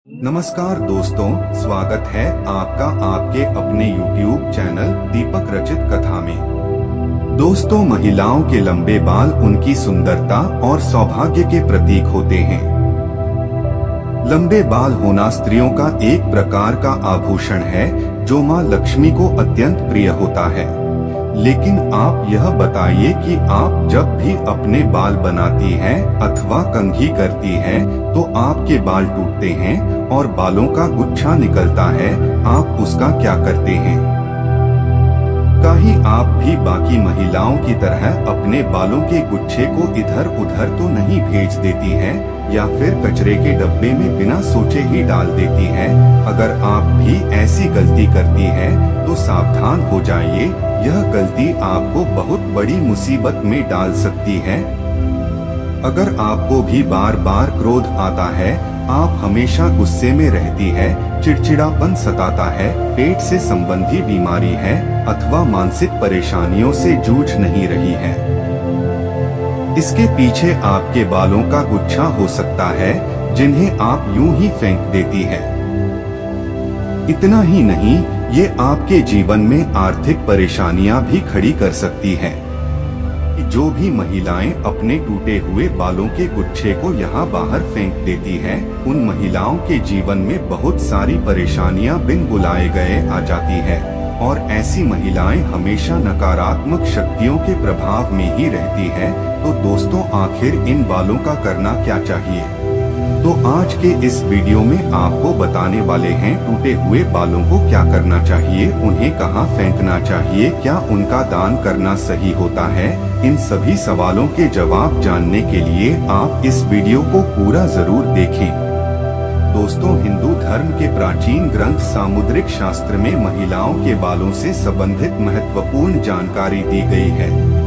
नमस्कार दोस्तों, स्वागत है आपका आपके अपने YouTube चैनल दीपक रचित कथा में। दोस्तों, महिलाओं के लंबे बाल उनकी सुंदरता और सौभाग्य के प्रतीक होते हैं। लंबे बाल होना स्त्रियों का एक प्रकार का आभूषण है जो मां लक्ष्मी को अत्यंत प्रिय होता है। लेकिन आप यह बताइए कि आप जब भी अपने बाल बनाती हैं अथवा कंघी करती हैं तो आपके बाल टूटते हैं और बालों का गुच्छा निकलता है, आप उसका क्या करते हैं? कहीं आप भी बाकी महिलाओं की तरह अपने बालों के गुच्छे को इधर उधर तो नहीं भेज देती हैं या फिर कचरे के डब्बे में बिना सोचे ही डाल देती हैं? अगर आप भी ऐसी गलती करती हैं तो सावधान हो जाइए, यह गलती आपको बहुत बड़ी मुसीबत में डाल सकती है। अगर आपको भी बार बार क्रोध आता है, आप हमेशा गुस्से में रहती है, चिड़चिड़ापन सताता है, पेट से संबंधी बीमारी है अथवा मानसिक परेशानियों से जूझ नहीं रही है, इसके पीछे आपके बालों का गुच्छा हो सकता है जिन्हें आप यूं ही फेंक देती है। इतना ही नहीं, ये आपके जीवन में आर्थिक परेशानियां भी खड़ी कर सकती है। जो भी महिलाएं अपने टूटे हुए बालों के गुच्छे को यहाँ बाहर फेंक देती हैं, उन महिलाओं के जीवन में बहुत सारी परेशानियां बिन बुलाए गए आ जाती है और ऐसी महिलाएं हमेशा नकारात्मक शक्तियों के प्रभाव में ही रहती है। तो दोस्तों, आखिर इन बालों का करना क्या चाहिए? तो आज के इस वीडियो में आपको बताने वाले हैं टूटे हुए बालों को क्या करना चाहिए, उन्हें कहां फेंकना चाहिए, क्या उनका दान करना सही होता है। इन सभी सवालों के जवाब जानने के लिए आप इस वीडियो को पूरा जरूर देखें। दोस्तों, हिंदू धर्म के प्राचीन ग्रंथ सामुद्रिक शास्त्र में महिलाओं के बालों से संबंधित महत्वपूर्ण जानकारी दी गई है।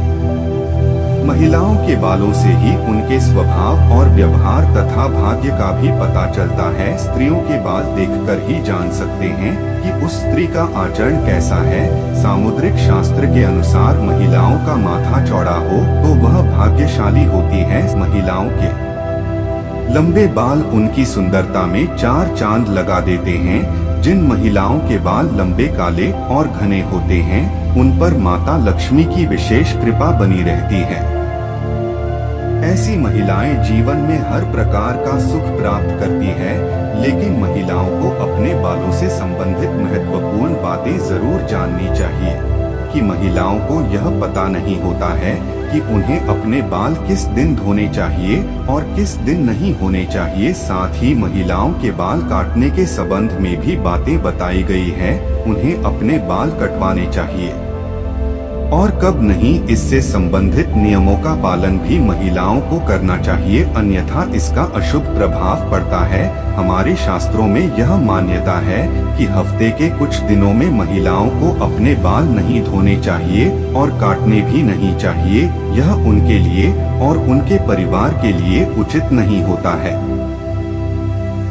महिलाओं के बालों से ही उनके स्वभाव और व्यवहार तथा भाग्य का भी पता चलता है। स्त्रियों के बाल देखकर ही जान सकते हैं कि उस स्त्री का आचरण कैसा है। सामुद्रिक शास्त्र के अनुसार महिलाओं का माथा चौड़ा हो तो वह भाग्यशाली होती है। महिलाओं के लंबे बाल उनकी सुंदरता में चार चांद लगा देते हैं। जिन महिलाओं के बाल लंबे, काले और घने होते हैं, उन पर माता लक्ष्मी की विशेष कृपा बनी रहती है। ऐसी महिलाएं जीवन में हर प्रकार का सुख प्राप्त करती है। लेकिन महिलाओं को अपने बालों से संबंधित महत्वपूर्ण बातें जरूर जाननी चाहिए कि महिलाओं को यह पता नहीं होता है कि उन्हें अपने बाल किस दिन धोने चाहिए और किस दिन नहीं होने चाहिए। साथ ही महिलाओं के बाल काटने के संबंध में भी बातें बताई गई है। उन्हें अपने बाल कटवाने चाहिए और कब नहीं, इससे संबंधित नियमों का पालन भी महिलाओं को करना चाहिए, अन्यथा इसका अशुभ प्रभाव पड़ता है। हमारे शास्त्रों में यह मान्यता है कि हफ्ते के कुछ दिनों में महिलाओं को अपने बाल नहीं धोने चाहिए और काटने भी नहीं चाहिए। यह उनके लिए और उनके परिवार के लिए उचित नहीं होता है।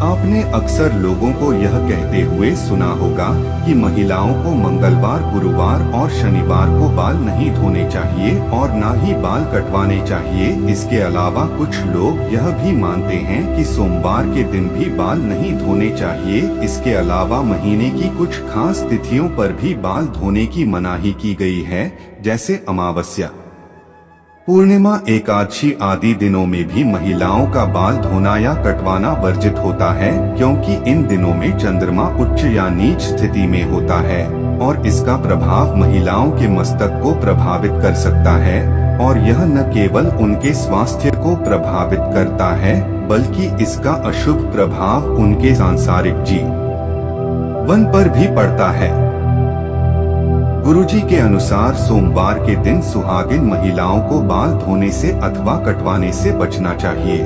आपने अक्सर लोगों को यह कहते हुए सुना होगा कि महिलाओं को मंगलवार, गुरुवार और शनिवार को बाल नहीं धोने चाहिए और न ही बाल कटवाने चाहिए। इसके अलावा कुछ लोग यह भी मानते हैं कि सोमवार के दिन भी बाल नहीं धोने चाहिए। इसके अलावा महीने की कुछ खास तिथियों पर भी बाल धोने की मनाही की गई है, जैसे अमावस्या, पूर्णिमा, एकादशी आदि दिनों में भी महिलाओं का बाल धोना या कटवाना वर्जित होता है, क्योंकि इन दिनों में चंद्रमा उच्च या नीच स्थिति में होता है और इसका प्रभाव महिलाओं के मस्तक को प्रभावित कर सकता है। और यह न केवल उनके स्वास्थ्य को प्रभावित करता है, बल्कि इसका अशुभ प्रभाव उनके सांसारिक जीवन पर भी पड़ता है। गुरुजी के अनुसार सोमवार के दिन सुहागिन महिलाओं को बाल धोने से अथवा कटवाने से बचना चाहिए,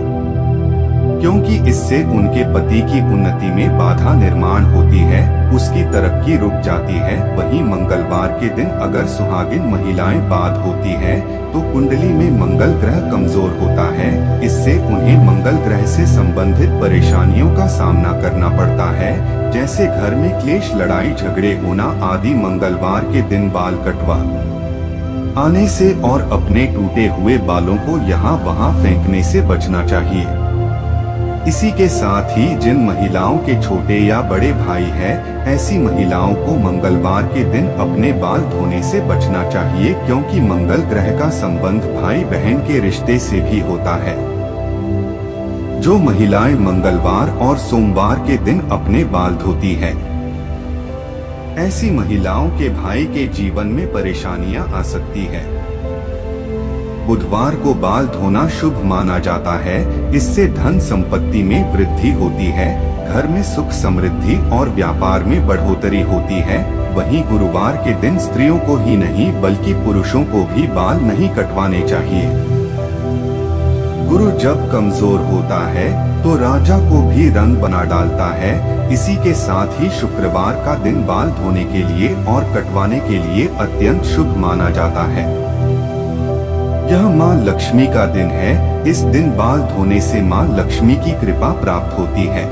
क्योंकि इससे उनके पति की उन्नति में बाधा निर्माण होती है, उसकी तरक्की रुक जाती है। वहीं मंगलवार के दिन अगर सुहागिन महिलाएं बाल होती हैं, तो कुंडली में मंगल ग्रह कमजोर होता है। इससे उन्हें मंगल ग्रह से संबंधित परेशानियों का सामना करना पड़ता है, जैसे घर में क्लेश, लड़ाई झगड़े होना आदि। मंगलवार के दिन बाल कटवा आने से और अपने टूटे हुए बालों को यहाँ वहाँ फेंकने से बचना चाहिए। इसी के साथ ही जिन महिलाओं के छोटे या बड़े भाई हैं, ऐसी महिलाओं को मंगलवार के दिन अपने बाल धोने से बचना चाहिए, क्योंकि मंगल ग्रह का संबंध भाई बहन के रिश्ते से भी होता है। जो महिलाएं मंगलवार और सोमवार के दिन अपने बाल धोती हैं, ऐसी महिलाओं के भाई के जीवन में परेशानियां आ सकती है। बुधवार को बाल धोना शुभ माना जाता है, इससे धन संपत्ति में वृद्धि होती है, घर में सुख समृद्धि और व्यापार में बढ़ोतरी होती है। वहीं गुरुवार के दिन स्त्रियों को ही नहीं बल्कि पुरुषों को भी बाल नहीं कटवाने चाहिए। गुरु जब कमजोर होता है तो राजा को भी रंग बना डालता है। इसी के साथ ही शुक्रवार का दिन बाल धोने के लिए और कटवाने के लिए अत्यंत शुभ माना जाता है। यह मां लक्ष्मी का दिन है। इस दिन बाल धोने से मां लक्ष्मी की कृपा प्राप्त होती है।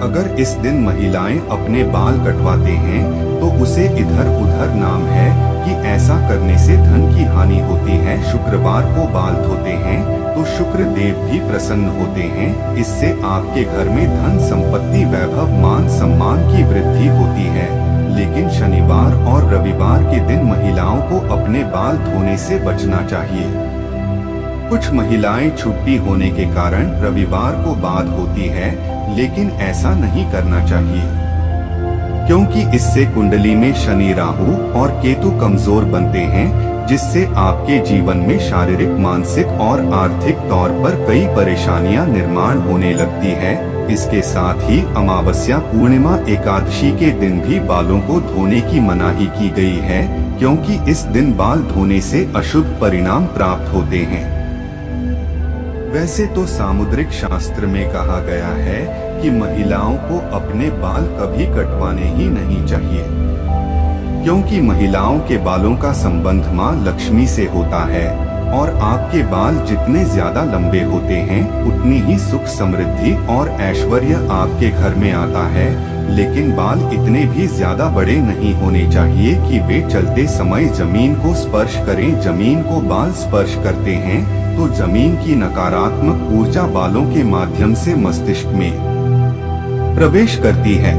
अगर इस दिन महिलाएं अपने बाल कटवाते हैं तो उसे इधर उधर नाम है कि ऐसा करने से धन की हानि होती है। शुक्रवार को बाल धोते हैं तो शुक्र देव भी प्रसन्न होते हैं। इससे आपके घर में धन संपत्ति वैभव मान सम्मान की वृद्धि होती है। लेकिन शनिवार और रविवार के दिन महिलाओं को अपने बाल धोने से बचना चाहिए। कुछ महिलाएं छुट्टी होने के कारण रविवार को बाल धोती है, लेकिन ऐसा नहीं करना चाहिए, क्योंकि इससे कुंडली में शनि राहु और केतु कमजोर बनते हैं, जिससे आपके जीवन में शारीरिक मानसिक और आर्थिक तौर पर कई परेशानियां निर्माण होने लगती है। इसके साथ ही अमावस्या पूर्णिमा एकादशी के दिन भी बालों को धोने की मनाही की गई है, क्योंकि इस दिन बाल धोने से अशुभ परिणाम प्राप्त होते हैं। वैसे तो सामुद्रिक शास्त्र में कहा गया है कि महिलाओं को अपने बाल कभी कटवाने ही नहीं चाहिए, क्योंकि महिलाओं के बालों का संबंध मां लक्ष्मी से होता है और आपके बाल जितने ज्यादा लंबे होते हैं उतनी ही सुख समृद्धि और ऐश्वर्य आपके घर में आता है। लेकिन बाल इतने भी ज्यादा बड़े नहीं होने चाहिए कि वे चलते समय जमीन को स्पर्श करें। जमीन को बाल स्पर्श करते हैं तो जमीन की नकारात्मक ऊर्जा बालों के माध्यम से मस्तिष्क में प्रवेश करती है।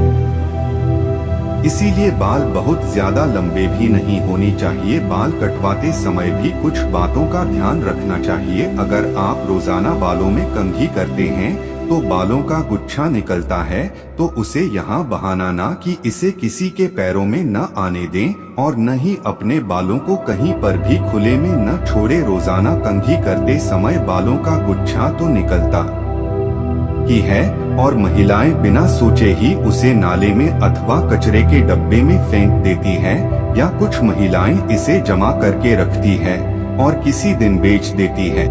इसीलिए बाल बहुत ज्यादा लंबे भी नहीं होने चाहिए। बाल कटवाते समय भी कुछ बातों का ध्यान रखना चाहिए। अगर आप रोजाना बालों में कंघी करते हैं तो बालों का गुच्छा निकलता है, तो उसे यहाँ बहाना ना कि इसे किसी के पैरों में न आने दें और न ही अपने बालों को कहीं पर भी खुले में न छोड़े। रोजाना कंघी करते समय बालों का गुच्छा तो निकलता ही है और महिलाएं बिना सोचे ही उसे नाले में अथवा कचरे के डब्बे में फेंक देती है, या कुछ महिलाएं इसे जमा करके रखती है और किसी दिन बेच देती है।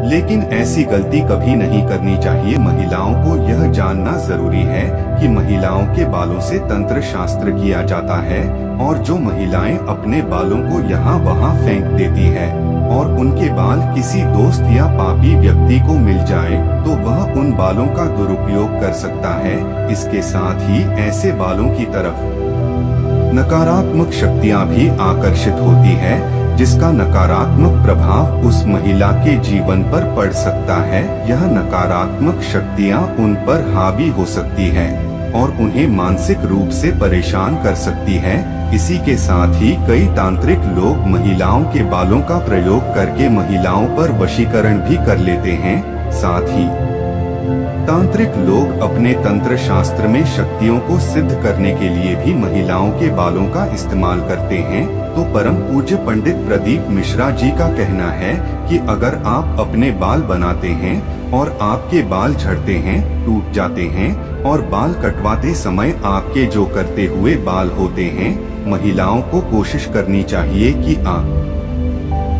लेकिन ऐसी गलती कभी नहीं करनी चाहिए। महिलाओं को यह जानना जरूरी है कि महिलाओं के बालों से तंत्र शास्त्र किया जाता है, और जो महिलाएं अपने बालों को यहाँ वहाँ फेंक देती है और उनके बाल किसी दोस्त या पापी व्यक्ति को मिल जाए तो वह उन बालों का दुरुपयोग कर सकता है। इसके साथ ही ऐसे बालों की तरफ नकारात्मक शक्तियाँ भी आकर्षित होती है, जिसका नकारात्मक प्रभाव उस महिला के जीवन पर पड़ सकता है। यह नकारात्मक शक्तियाँ उन पर हावी हो सकती है और उन्हें मानसिक रूप से परेशान कर सकती है। इसी के साथ ही कई तांत्रिक लोग महिलाओं के बालों का प्रयोग करके महिलाओं पर वशीकरण भी कर लेते हैं। साथ ही तांत्रिक लोग अपने तंत्र शास्त्र में शक्तियों को सिद्ध करने के लिए भी महिलाओं के बालों का इस्तेमाल करते हैं। तो परम पूज्य पंडित प्रदीप मिश्रा जी का कहना है कि अगर आप अपने बाल बनाते हैं और आपके बाल झड़ते हैं, टूट जाते हैं और बाल कटवाते समय आपके जो करते हुए बाल होते हैं, महिलाओं को कोशिश करनी चाहिए कि आप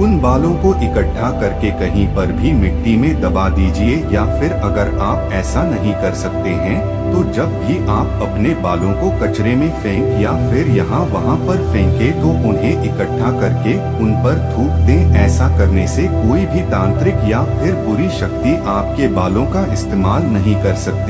उन बालों को इकट्ठा करके कहीं पर भी मिट्टी में दबा दीजिए, या फिर अगर आप ऐसा नहीं कर सकते हैं तो जब भी आप अपने बालों को कचरे में फेंक या फिर यहाँ वहाँ पर फेंके तो उन्हें इकट्ठा करके उन पर थूक दें। ऐसा करने से कोई भी तांत्रिक या फिर बुरी शक्ति आपके बालों का इस्तेमाल नहीं कर सकते।